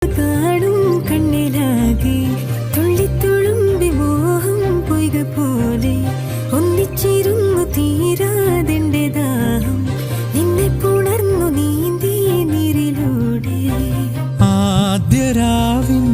കാണും കണ്ണിലാകെ തുള്ളിത്തുളുമ്പി മോഹം പൊയ്ക പോലെ ഒന്നിച്ചിരുന്നു തീരാതെന്റെ ദാഹം നിന്നെ പുണർന്നു നീന്തിയ നീരിലൂടെ ആദ്യ രാവിൻ